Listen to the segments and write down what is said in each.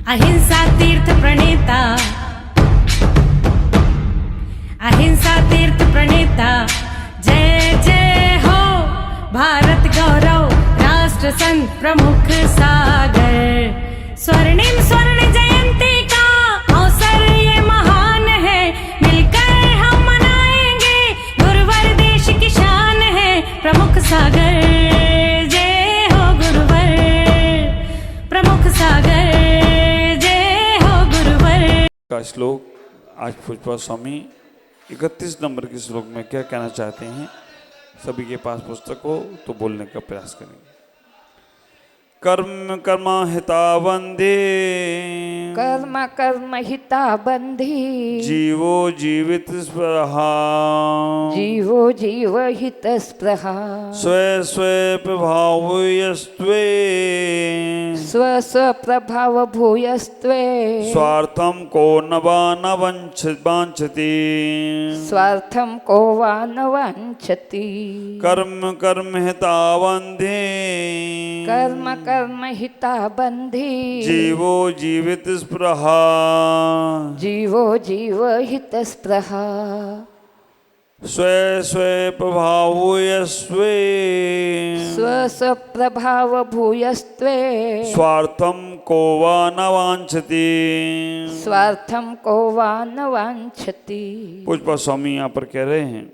अहिंसा तीर्थ प्रणेता, अहिंसा तीर्थ प्रणेता, जय जय हो भारत गौरव राष्ट्र संत प्रमुख सागर। स्वर्णिम स्वर्ण जयंती का अवसर ये महान है, मिलकर हम मनाएंगे गुरुवर देश की शान है प्रमुख सागर। जय हो गुरुवर प्रमुख सागर, जय हो गुरुवर। का श्लोक आज पुष्पा स्वामी 31 नंबर के श्लोक में क्या कहना चाहते हैं, सभी के पास पुस्तक हो तो बोलने का प्रयास करेंगे। कर्म कर्मा हिता बंधे, कर्म कर्म हिता बंधी, जीवो जीवित स्पृहा, जीवो जीव हित स्पृहा, स्वे स्वे प्रभाव यस्त्वे, स्व स्व प्रभाव भूयस्त्वे, स्वार्थम को न वांछति, स्वार्थम को वा न वांछति। कर्म कर्म हिता बंधे, कर्म कर्म हिता बंधी, जीवो जीवित स्पृहा, जीवो जीव हित स्पृहा, स्वे स्वे प्रभाव यस्वे, स्व स्व प्रभाव भूयस्त्वे, स्वार्थम को वा न वांछति। स्वार्थम को वा न वांछति। पुष्पा स्वामी यहाँ पर कह रहे हैं,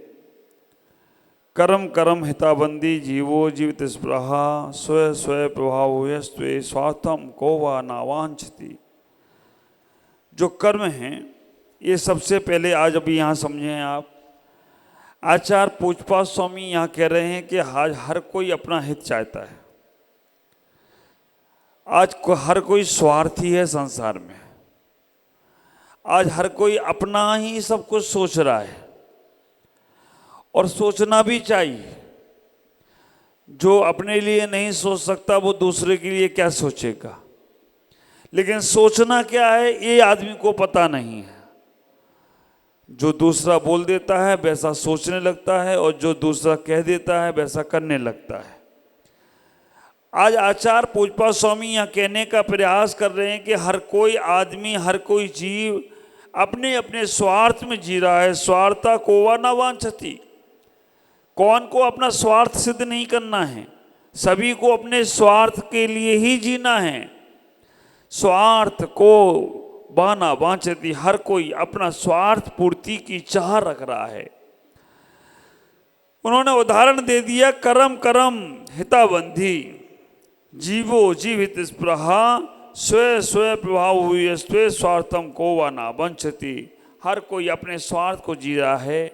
कर्म कर्म हिताबंदी, जीवो जीवित स्पृहा, स्व स्व प्रभाव यस्त्वे, स्वार्थम को वा न वांछति। जो कर्म हैं ये सबसे पहले आज अभी यहाँ समझें आप। आचार्य पुष्पा स्वामी यहाँ कह रहे हैं कि आज हर कोई अपना हित चाहता है। आज हर कोई स्वार्थी है संसार में। आज हर कोई अपना ही सब कुछ सोच रहा है और सोचना भी चाहिए। जो अपने लिए नहीं सोच सकता वो दूसरे के लिए क्या सोचेगा। लेकिन सोचना क्या है ये आदमी को पता नहीं है। जो दूसरा बोल देता है वैसा सोचने लगता है और जो दूसरा कह देता है वैसा करने लगता है। आज आचार्य पुष्पा स्वामी यहाँ कहने का प्रयास कर रहे हैं कि हर कोई आदमी, हर कोई जीव अपने अपने स्वार्थ में जी रहा है। स्वार्था को वा न वांछति। कौन को अपना स्वार्थ सिद्ध नहीं करना है, सभी को अपने स्वार्थ के लिए ही जीना है। स्वार्थ को वा न वांछति, हर कोई अपना स्वार्थ पूर्ति की चाह रख रहा है। उन्होंने उदाहरण दे दिया, कर्म कर्म हिताबंधी, जीवो जीवित स्पृहा, स्वे स्वे प्रभाव हुई स्वे, स्वार्थम को वा न वांछति। हर कोई अपने स्वार्थ को जी रहा है।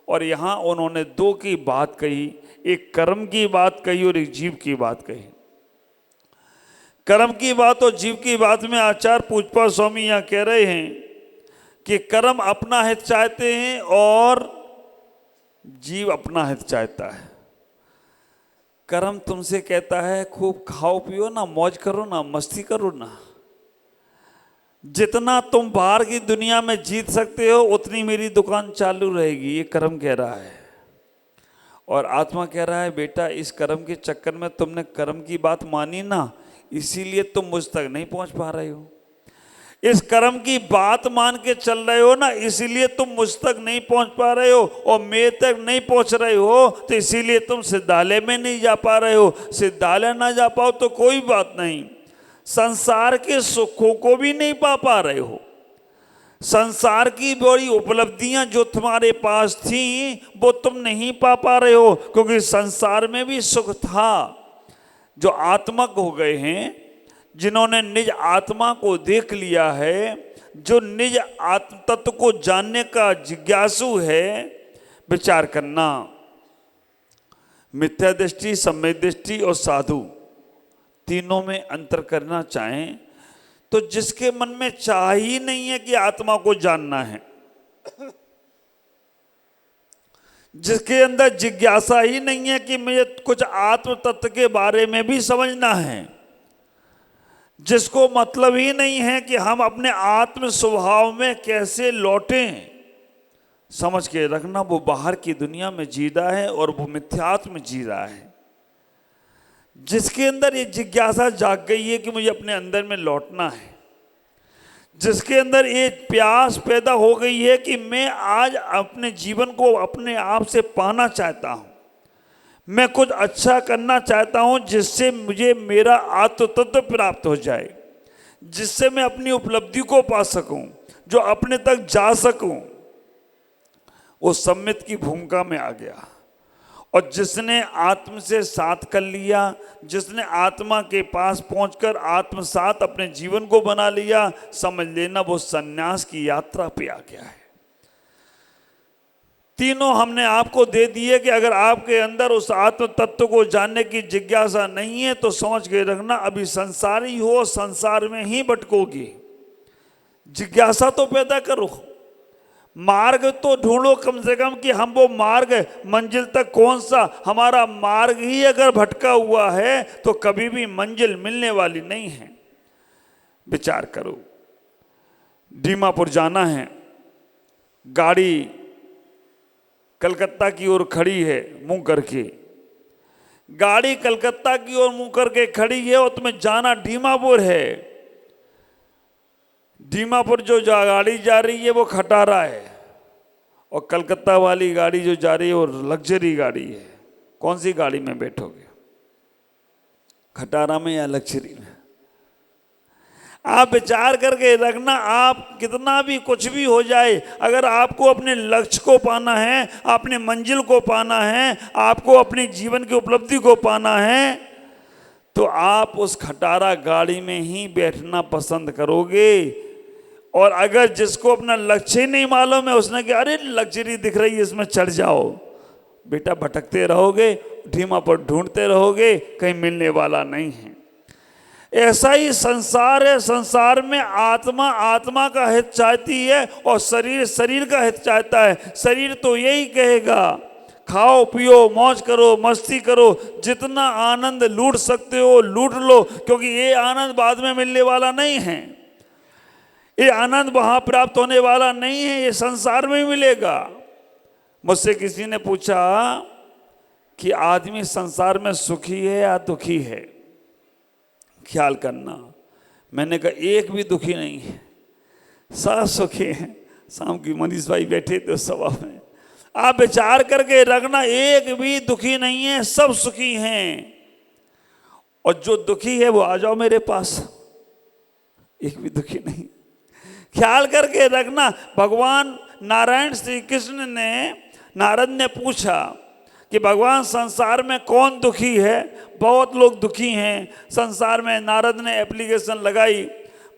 और यहाँ उन्होंने दो की बात कही, एक कर्म की बात कही और एक जीव की बात कही। कर्म की बात और जीव की बात में आचार्य पुष्पा स्वामी यहाँ कह रहे हैं कि कर्म अपना हित चाहते हैं और जीव अपना हित चाहता है। कर्म तुमसे कहता है खूब खाओ पियो ना, मौज करो ना, मस्ती करो ना। जितना तुम बाहर की दुनिया में जीत सकते हो उतनी मेरी दुकान चालू रहेगी, ये कर्म कह रहा है। और आत्मा कह रहा है, बेटा इस कर्म के चक्कर में तुमने कर्म की बात मानी ना, इसीलिए तुम मुझ तक नहीं पहुंच पा रहे हो। इस कर्म की बात मान के चल रहे हो ना, इसीलिए तुम मुझ तक नहीं पहुंच पा रहे हो। और मेरे तक नहीं पहुंच रहे हो तो इसीलिए तुम सिद्धालय में नहीं जा पा रहे हो। सिद्धालय ना जा पाओ तो कोई बात नहीं, संसार के सुखों को भी नहीं पा रहे हो। संसार की बड़ी उपलब्धियां जो तुम्हारे पास थी वो तुम नहीं पा रहे हो, क्योंकि संसार में भी सुख था। जो आत्मक हो गए हैं, जिन्होंने निज आत्मा को देख लिया है, जो निज आत्म तत्व को जानने का जिज्ञासु है, विचार करना। मिथ्या दृष्टि, सम्यक दृष्टि और साधु तीनों में अंतर करना चाहें तो जिसके मन में चाह ही नहीं है कि आत्मा को जानना है, जिसके अंदर जिज्ञासा ही नहीं है कि मुझे कुछ आत्म तत्व के बारे में भी समझना है, जिसको मतलब ही नहीं है कि हम अपने आत्म स्वभाव में कैसे लौटें, समझ के रखना वो बाहर की दुनिया में जी रहा है और वो मिथ्यात्व में जी रहा है। जिसके अंदर ये जिज्ञासा जाग गई है कि मुझे अपने अंदर में लौटना है, जिसके अंदर ये प्यास पैदा हो गई है कि मैं आज अपने जीवन को अपने आप से पाना चाहता हूँ, मैं कुछ अच्छा करना चाहता हूँ जिससे मुझे मेरा आत्म तत्व प्राप्त हो जाए, जिससे मैं अपनी उपलब्धि को पा सकूं, जो अपने तक जा सकूं, वो सम्मित की भूमिका में आ गया। और जिसने आत्म से साथ कर लिया, जिसने आत्मा के पास पहुंचकर आत्मसात अपने जीवन को बना लिया, समझ लेना वो सन्यास की यात्रा पे आ गया है। तीनों हमने आपको दे दिए कि अगर आपके अंदर उस आत्म तत्व को जानने की जिज्ञासा नहीं है तो समझ के रखना अभी संसारी हो, संसार में ही भटकोगी। जिज्ञासा तो पैदा करो, मार्ग तो ढूंढो कम से कम कि हम वो मार्ग मंजिल तक कौन सा, हमारा मार्ग ही अगर भटका हुआ है तो कभी भी मंजिल मिलने वाली नहीं है। विचार करो, दीमापुर जाना है, गाड़ी कलकत्ता की ओर खड़ी है मुंह करके, गाड़ी कलकत्ता की ओर मुंह करके खड़ी है और तुम्हें जाना दीमापुर है। दीमापुर जो गाड़ी जा रही है वो खटारा है और कलकत्ता वाली गाड़ी जो जा रही है वो लग्जरी गाड़ी है। कौन सी गाड़ी में बैठोगे, खटारा में या लग्जरी में? आप विचार करके रखना, आप कितना भी कुछ भी हो जाए, अगर आपको अपने लक्ष्य को पाना है, अपने मंजिल को पाना है, आपको अपने जीवन की उपलब्धि को पाना है, तो आप उस खटारा गाड़ी में ही बैठना पसंद करोगे। और अगर जिसको अपना लक्ष्य ही नहीं मालूम है, उसने कहा अरे लग्जरी दिख रही है इसमें चढ़ जाओ, बेटा भटकते रहोगे, ढीमा पर ढूंढते रहोगे, कहीं मिलने वाला नहीं है। ऐसा ही संसार है, संसार में आत्मा आत्मा का हित चाहती है और शरीर शरीर का हित चाहता है। शरीर तो यही कहेगा खाओ पियो मौज करो मस्ती करो, जितना आनंद लूट सकते हो लूट लो, क्योंकि ये आनंद बाद में मिलने वाला नहीं है, ये आनंद वहां प्राप्त होने वाला नहीं है, ये संसार में मिलेगा। मुझसे किसी ने पूछा कि आदमी संसार में सुखी है या दुखी है, ख्याल करना। मैंने कहा एक भी दुखी नहीं है, सब सुखी हैं। शाम की मनीष भाई बैठे थे सभा में, आप विचार करके रखना, एक भी दुखी नहीं है, सब सुखी हैं। और जो दुखी है वो आ जाओ मेरे पास, एक भी दुखी नहीं। ख्याल करके रखना, भगवान नारायण श्री कृष्ण ने, नारद ने पूछा कि भगवान संसार में कौन दुखी है? बहुत लोग दुखी हैं संसार में। नारद ने एप्लीकेशन लगाई,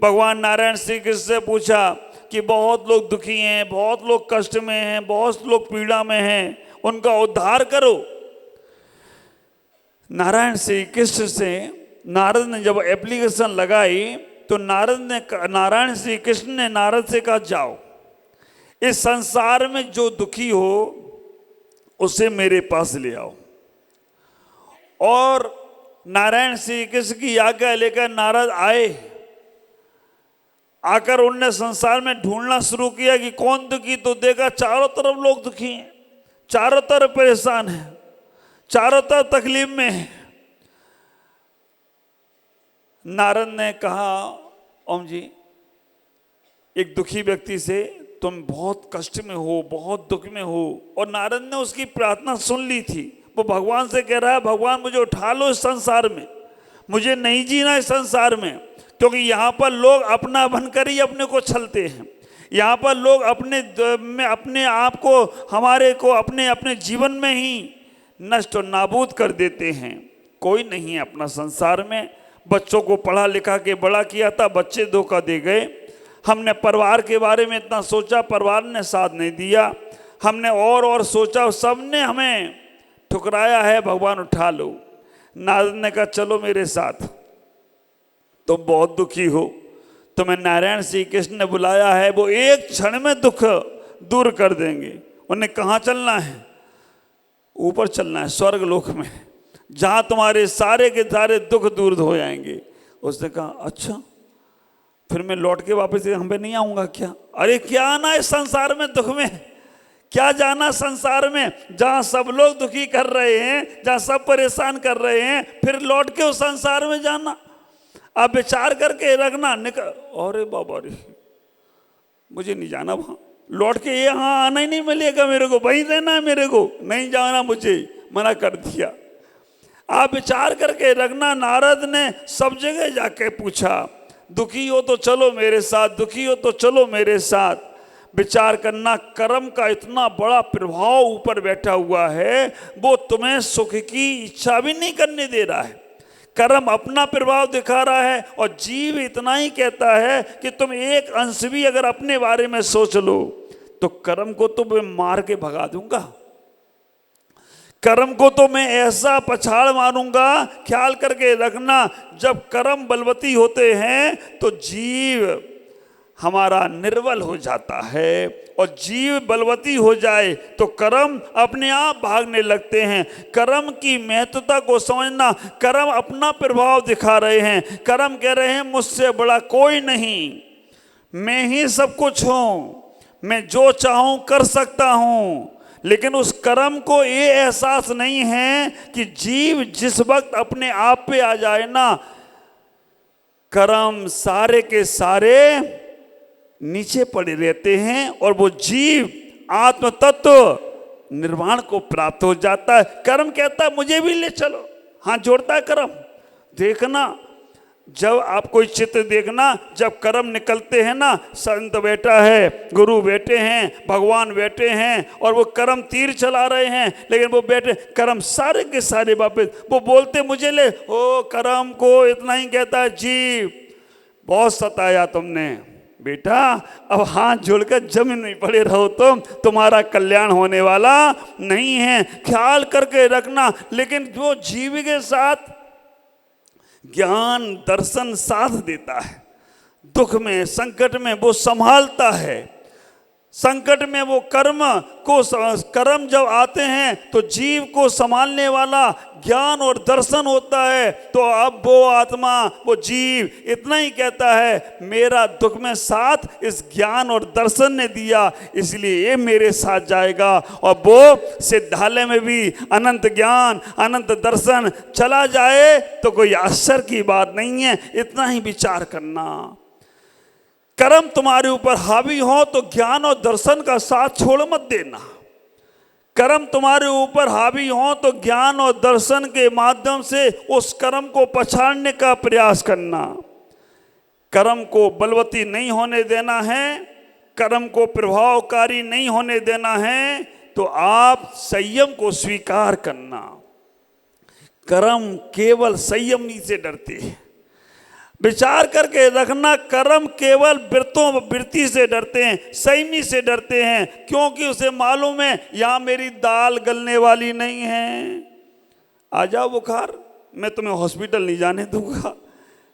भगवान नारायण श्री कृष्ण से पूछा कि बहुत लोग दुखी हैं, बहुत लोग कष्ट में हैं, बहुत लोग पीड़ा में हैं, उनका उद्धार करो। नारायण श्री कृष्ण से नारद ने जब एप्लीकेशन लगाई तो नारायण श्री कृष्ण ने नारद से कहा जाओ, इस संसार में जो दुखी हो उसे मेरे पास ले आओ। और नारायण श्री कृष्ण की आज्ञा लेकर नारद आए, आकर उनने संसार में ढूंढना शुरू किया कि कौन दुखी, तो देखा चारों तरफ लोग दुखी हैं, चारों तरफ परेशान हैं, चारों तरफ तकलीफ में हैं। नारद ने कहा ओम जी, एक दुखी व्यक्ति से तुम बहुत कष्ट में हो, बहुत दुख में हो, और नारद ने उसकी प्रार्थना सुन ली थी। वो भगवान से कह रहा है भगवान मुझे उठा लो इस संसार में, मुझे नहीं जीना इस संसार में, क्योंकि यहाँ पर लोग अपना बनकर ही अपने को छलते हैं। यहाँ पर लोग अपने आप को, हमारे को अपने अपने जीवन में ही नष्ट और नाबूद कर देते हैं। कोई नहीं है अपना संसार में। बच्चों को पढ़ा लिखा के बड़ा किया था, बच्चे धोखा दे गए। हमने परिवार के बारे में इतना सोचा, परिवार ने साथ नहीं दिया। हमने और सोचा, सबने हमें ठुकराया है, भगवान उठा लो। नारद ने कहा चलो मेरे साथ, तुम बहुत दुखी हो, तुम्हें नारायण श्री कृष्ण ने बुलाया है, वो एक क्षण में दुख दूर कर देंगे। उन्हें कहाँ चलना है? ऊपर चलना है, स्वर्ग लोक में, जहाँ तुम्हारे सारे के सारे दुख दूर हो जाएंगे। उसने कहा अच्छा, फिर मैं लौट के वापस हम पे नहीं आऊँगा क्या? अरे क्या आना इस संसार में दुख में, क्या जाना संसार में जहाँ सब लोग दुखी कर रहे हैं, जहाँ सब परेशान कर रहे हैं, फिर लौट के उस संसार में जाना? आप विचार करके रखना। अरे बाबा रे, मुझे नहीं जाना वहाँ, लौट के यहाँ आना ही नहीं मिलेगा मेरे को, वहीं रहना है मेरे को, नहीं जाना, मुझे मना कर दिया। आप विचार करके रखना, नारद ने सब जगह जाके पूछा, दुखी हो तो चलो मेरे साथ, दुखी हो तो चलो मेरे साथ। विचार करना, कर्म का इतना बड़ा प्रभाव ऊपर बैठा हुआ है, वो तुम्हें सुख की इच्छा भी नहीं करने दे रहा है। कर्म अपना प्रभाव दिखा रहा है और जीव इतना ही कहता है कि तुम एक अंश भी अगर अपने बारे में सोच लो तो कर्म को तो मैं मार के भगा दूंगा, कर्म को तो मैं ऐसा पछाड़ मारूंगा। ख्याल करके रखना, जब कर्म बलवती होते हैं तो जीव हमारा निर्बल हो जाता है, और जीव बलवती हो जाए तो कर्म अपने आप भागने लगते हैं। कर्म की महत्वता को समझना, कर्म अपना प्रभाव दिखा रहे हैं, कर्म कह रहे हैं मुझसे बड़ा कोई नहीं, मैं ही सब कुछ हूँ, मैं जो चाहूँ कर सकता हूँ। लेकिन उस कर्म को ये एहसास नहीं है कि जीव जिस वक्त अपने आप पे आ जाए ना, कर्म सारे के सारे नीचे पड़े रहते हैं और वो जीव आत्म तत्व निर्वाण को प्राप्त हो जाता है। कर्म कहता है मुझे भी ले चलो, हाथ जोड़ता है कर्म। देखना, जब आप कोई चित्र देखना, जब कर्म निकलते हैं ना, संत बैठा है, गुरु बैठे हैं, भगवान बैठे हैं और वो कर्म तीर चला रहे हैं, लेकिन वो बैठे कर्म सारे के सारे वापस वो बोलते मुझे ले, ओ कर्म को इतना ही कहता है, जीव बहुत सताया तुमने बेटा, अब हाथ जोड़कर जमीन में पड़े रहो तो तुम्हारा कल्याण होने वाला नहीं है। ख्याल करके रखना। लेकिन जो जीव के साथ ज्ञान दर्शन साथ देता है, दुख में संकट में वो संभालता है, संकट में वो कर्म जब आते हैं तो जीव को संभालने वाला ज्ञान और दर्शन होता है, तो अब वो आत्मा, वो जीव इतना ही कहता है, मेरा दुख में साथ इस ज्ञान और दर्शन ने दिया, इसलिए ये मेरे साथ जाएगा। और वो सिद्धालय में भी अनंत ज्ञान अनंत दर्शन चला जाए तो कोई आश्चर्य की बात नहीं है। इतना ही विचार करना। कर्म तुम्हारे ऊपर हावी हो तो ज्ञान और दर्शन का साथ छोड़ मत देना। कर्म तुम्हारे ऊपर हावी हो तो ज्ञान और दर्शन के माध्यम से उस कर्म को पछाड़ने का प्रयास करना। कर्म को बलवती नहीं होने देना है, कर्म को प्रभावकारी नहीं होने देना है, तो आप संयम को स्वीकार करना। कर्म केवल संयम ही से डरते हैं। विचार करके रखना, कर्म केवल वृत्ति से डरते हैं, संयमी से डरते हैं, क्योंकि उसे मालूम है यहाँ मेरी दाल गलने वाली नहीं है। आ जाओ बुखार, मैं तुम्हें हॉस्पिटल नहीं जाने दूंगा।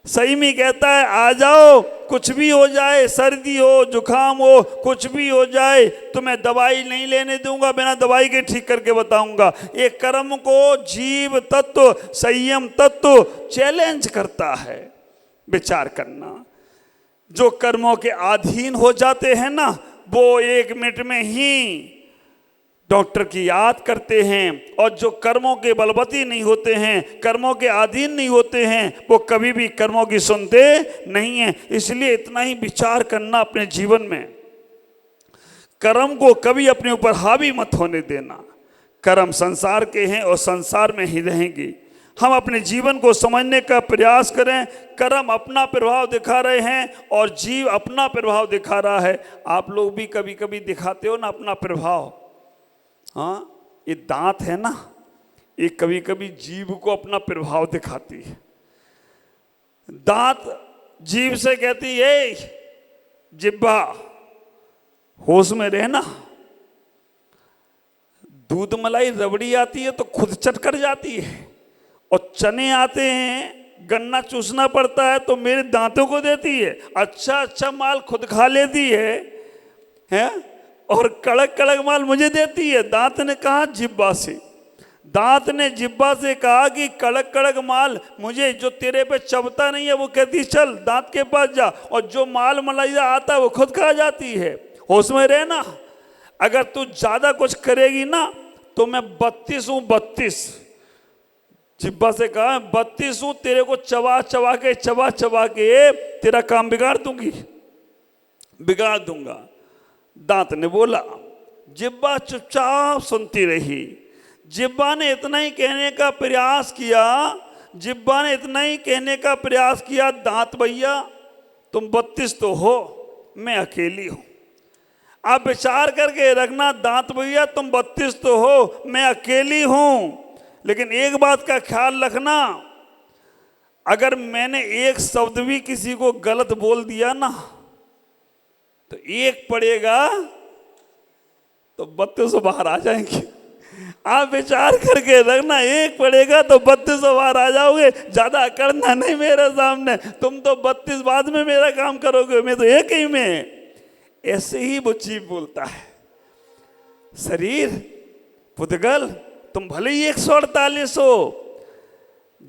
संयमी कहता है आ जाओ, कुछ भी हो जाए, सर्दी हो जुकाम हो, कुछ भी हो जाए, तुम्हें दवाई नहीं लेने दूंगा, बिना दवाई के ठीक करके बताऊंगा। एक कर्म को जीव तत्व, संयम तत्व चैलेंज करता है। विचार करना, जो कर्मों के अधीन हो जाते हैं ना, वो 1 मिनट में ही डॉक्टर की याद करते हैं, और जो कर्मों के बलवती नहीं होते हैं, कर्मों के अधीन नहीं होते हैं, वो कभी भी कर्मों की सुनते नहीं हैं। इसलिए इतना ही विचार करना अपने जीवन में, कर्म को कभी अपने ऊपर हावी मत होने देना। कर्म संसार के हैं और संसार में ही रहेंगे। हम अपने जीवन को समझने का प्रयास करें। कर्म अपना प्रभाव दिखा रहे हैं और जीव अपना प्रभाव दिखा रहा है। आप लोग भी कभी कभी दिखाते हो ना अपना प्रभाव। हाँ, ये दांत है ना, ये कभी कभी जीव को अपना प्रभाव दिखाती है। दांत जीव से कहती है, जिब्बा होश में रहना। दूध मलाई रबड़ी आती है तो खुद चटकर जाती है, और चने आते हैं, गन्ना चूसना पड़ता है तो मेरे दांतों को देती है। अच्छा माल खुद खा लेती है और कड़क कड़क माल मुझे देती है। दांत ने कहा जिब्बा से, दांत ने जिब्बा से कहा कि कड़क कड़क माल मुझे, जो तेरे पे चबता नहीं है वो कहती चल दांत के पास जा, और जो माल मलाइजा आता है वो खुद खा जाती है। होश में रहना, अगर तू ज्यादा कुछ करेगी ना तो मैं 32 हूँ, 32 जिब्बा से कहा 32 हूँ, तेरे को चबा चबा के तेरा काम बिगाड़ दूंगी। बिगाड़ दूंगा। दांत ने बोला। जिब्बा चुपचाप सुनती रही। जिब्बा ने इतना ही कहने का प्रयास किया, जिब्बा ने इतना ही कहने का प्रयास किया, दांत भैया तुम 32 तो हो, मैं अकेली हूं। आप विचार करके रखना, दांत भैया तुम 32 तो हो, मैं अकेली हूं, लेकिन एक बात का ख्याल रखना, अगर मैंने एक शब्द भी किसी को गलत बोल दिया ना तो एक पड़ेगा तो 32 बाहर आ जाएंगे। आप विचार करके रखना, एक पड़ेगा तो 32 बाहर आ जाओगे। ज्यादा करना नहीं मेरे सामने, तुम तो 32 बाद में मेरा काम करोगे, मैं तो एक ही में। ऐसे ही वो जीव बोलता है। शरीर पुद्गल तुम भले ही 148 हो,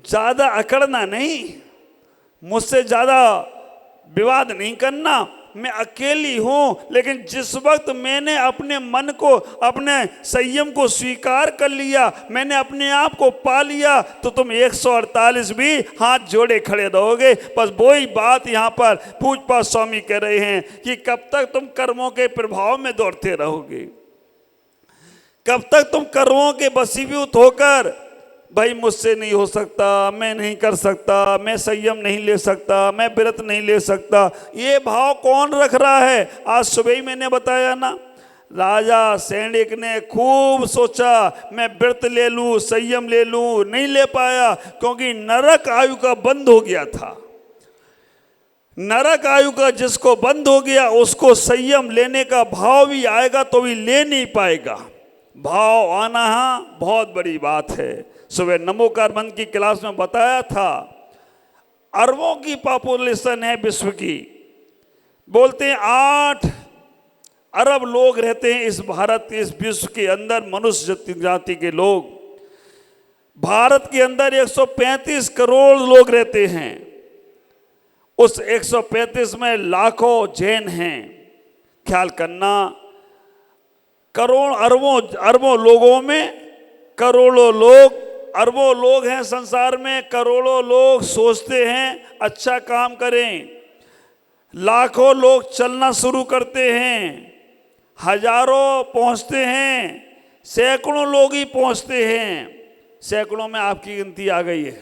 ज्यादा अकड़ना नहीं, मुझसे ज्यादा विवाद नहीं करना, मैं अकेली हूं। लेकिन जिस वक्त मैंने अपने मन को, अपने संयम को स्वीकार कर लिया, मैंने अपने आप को पा लिया, तो तुम 148 भी हाथ जोड़े खड़े रहोगे। बस वही बात यहाँ पर पूजपा स्वामी कह रहे हैं कि कब तक तुम कर्मों के प्रभाव में दौड़ते रहोगे, कब तक तुम कर्मों के वशीभूत होकर भाई मुझसे नहीं हो सकता, मैं नहीं कर सकता, मैं संयम नहीं ले सकता, मैं व्रत नहीं ले सकता, ये भाव कौन रख रहा है? आज सुबह ही मैंने बताया ना, राजा सैनिक ने खूब सोचा मैं व्रत ले लूं, संयम ले लूं, नहीं ले पाया, क्योंकि नरक आयु का बंद हो गया था। नरक आयु का जिसको बंद हो गया उसको संयम लेने का भाव भी आएगा तो भी ले नहीं पाएगा। भाव आना बहुत बड़ी बात है। सुबह नमोकार मंत्र की क्लास में बताया था, अरबों की पॉपुलेशन है विश्व की, बोलते हैं 8 अरब लोग रहते हैं इस भारत, इस विश्व के अंदर मनुष्य जाति के लोग। भारत के अंदर 135 करोड़ लोग रहते हैं, उस 135 में लाखों जैन हैं। ख्याल करना, करोड़ अरबों लोगों में करोड़ों लोग, अरबों लोग हैं संसार में, करोड़ों लोग सोचते हैं अच्छा काम करें, लाखों लोग चलना शुरू करते हैं, हजारों पहुंचते हैं, सैकड़ों लोग ही पहुंचते हैं। सैकड़ों में आपकी गिनती आ गई है,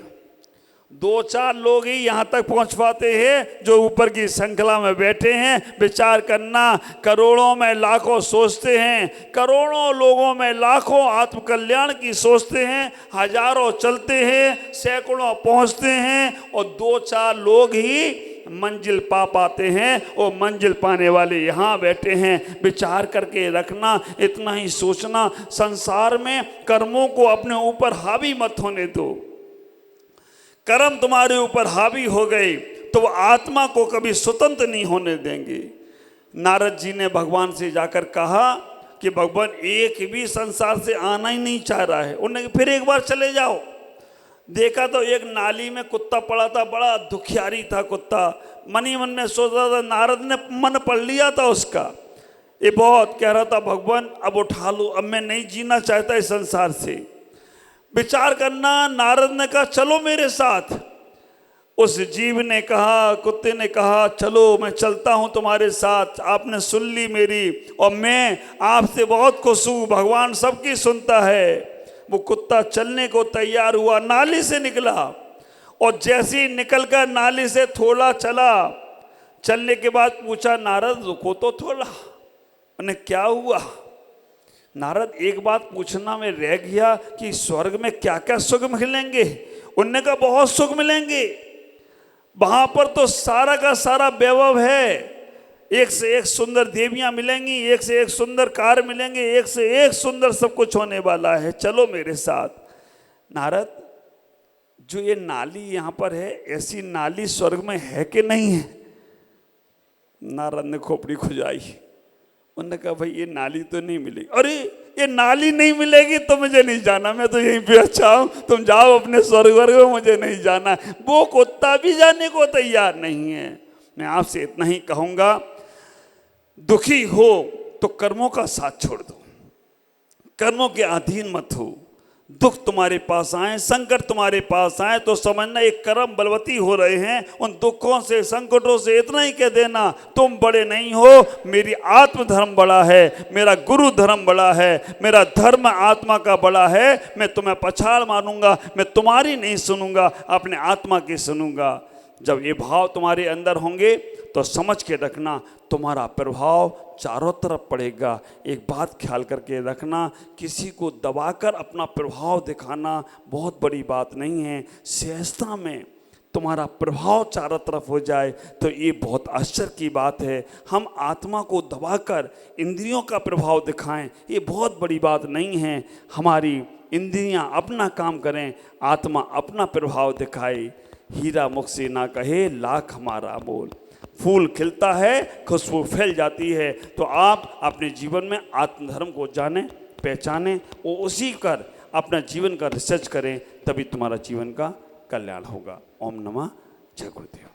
2-4 लोग ही यहाँ तक पहुँच पाते हैं जो ऊपर की श्रृंखला में बैठे हैं। विचार करना, करोड़ों में लाखों सोचते हैं, करोड़ों लोगों में लाखों आत्मकल्याण की सोचते हैं, हजारों चलते हैं, सैकड़ों पहुँचते हैं, और 2-4 लोग ही मंजिल पा पाते हैं। और मंजिल पाने वाले यहाँ बैठे हैं। विचार करके रखना, इतना ही सोचना, संसार में कर्मों को अपने ऊपर हावी मत होने दो। कर्म तुम्हारे ऊपर हावी हो गए तो आत्मा को कभी स्वतंत्र नहीं होने देंगे। नारद जी ने भगवान से जाकर कहा कि भगवान एक भी संसार से आना ही नहीं चाह रहा है। उन्होंने फिर एक बार चले जाओ। देखा तो एक नाली में कुत्ता पड़ा था, बड़ा दुखियारी था कुत्ता। मन ही मन में सोच रहा था, नारद ने मन पढ़ लिया था उसका, ये बहुत कह रहा था भगवान अब उठा लो, अब मैं नहीं जीना चाहता इस संसार से। विचार करना, नारद ने कहा चलो मेरे साथ। उस जीव ने कहा, कुत्ते ने कहा चलो मैं चलता हूं तुम्हारे साथ, आपने सुन ली मेरी और मैं आपसे बहुत खुश हूं, भगवान सबकी सुनता है। वो कुत्ता चलने को तैयार हुआ, नाली से निकला, और जैसे ही निकलकर नाली से थोड़ा चला, चलने के बाद पूछा नारद रुको तो थोड़ा, उन्हें क्या हुआ? नारद एक बात पूछना में रह गया कि स्वर्ग में क्या क्या सुख मिलेंगे। उनने कहा बहुत सुख मिलेंगे, वहां पर तो सारा का सारा वैभव है, एक से एक सुंदर देवियां मिलेंगी, एक से एक सुंदर कार मिलेंगे, एक से एक सुंदर सब कुछ होने वाला है, चलो मेरे साथ। नारद, जो ये नाली यहाँ पर है, ऐसी नाली स्वर्ग में है कि नहीं है? नारद ने खोपड़ी खुजाई। उन्होंने कहा भाई ये नाली तो नहीं मिलेगी। अरे ये नाली नहीं मिलेगी तो मुझे नहीं जाना, मैं तो यहीं पे अच्छा हूँ, तुम जाओ अपने स्वर्ग वर्ग में, मुझे नहीं जाना। वो कुत्ता भी जाने को तैयार नहीं है। मैं आपसे इतना ही कहूँगा, दुखी हो तो कर्मों का साथ छोड़ दो, कर्मों के अधीन मत हो। दुख तुम्हारे पास आए, संकट तुम्हारे पास आए तो समझना एक कर्म बलवती हो रहे हैं। उन दुखों से संकटों से इतना ही कह देना, तुम बड़े नहीं हो, मेरी आत्म धर्म बड़ा है, मेरा गुरु धर्म बड़ा है, मेरा धर्म आत्मा का बड़ा है। मैं तुम्हें पछाड़ मारूंगा, मैं तुम्हारी नहीं सुनूंगा, अपने आत्मा की सुनूंगा। जब ये भाव तुम्हारे अंदर होंगे तो समझ के रखना, तुम्हारा प्रभाव चारों तरफ पड़ेगा। एक बात ख्याल करके रखना, किसी को दबाकर अपना प्रभाव दिखाना बहुत बड़ी बात नहीं है। सहजता में तुम्हारा प्रभाव चारों तरफ हो जाए तो ये बहुत आश्चर्य की बात है। हम आत्मा को दबाकर इंद्रियों का प्रभाव दिखाएं, ये बहुत बड़ी बात नहीं है। हमारी इंद्रियां अपना काम करें, आत्मा अपना प्रभाव दिखाए। हीरा मुख से ना कहे लाख हमारा मोल। फूल खिलता है, खुशबू फैल जाती है। तो आप अपने जीवन में आत्मधर्म को जानें, पहचानें और उसी कर अपना जीवन का रिसर्च करें, तभी तुम्हारा जीवन का कल्याण होगा। ओम नमः जय गुरुदेव।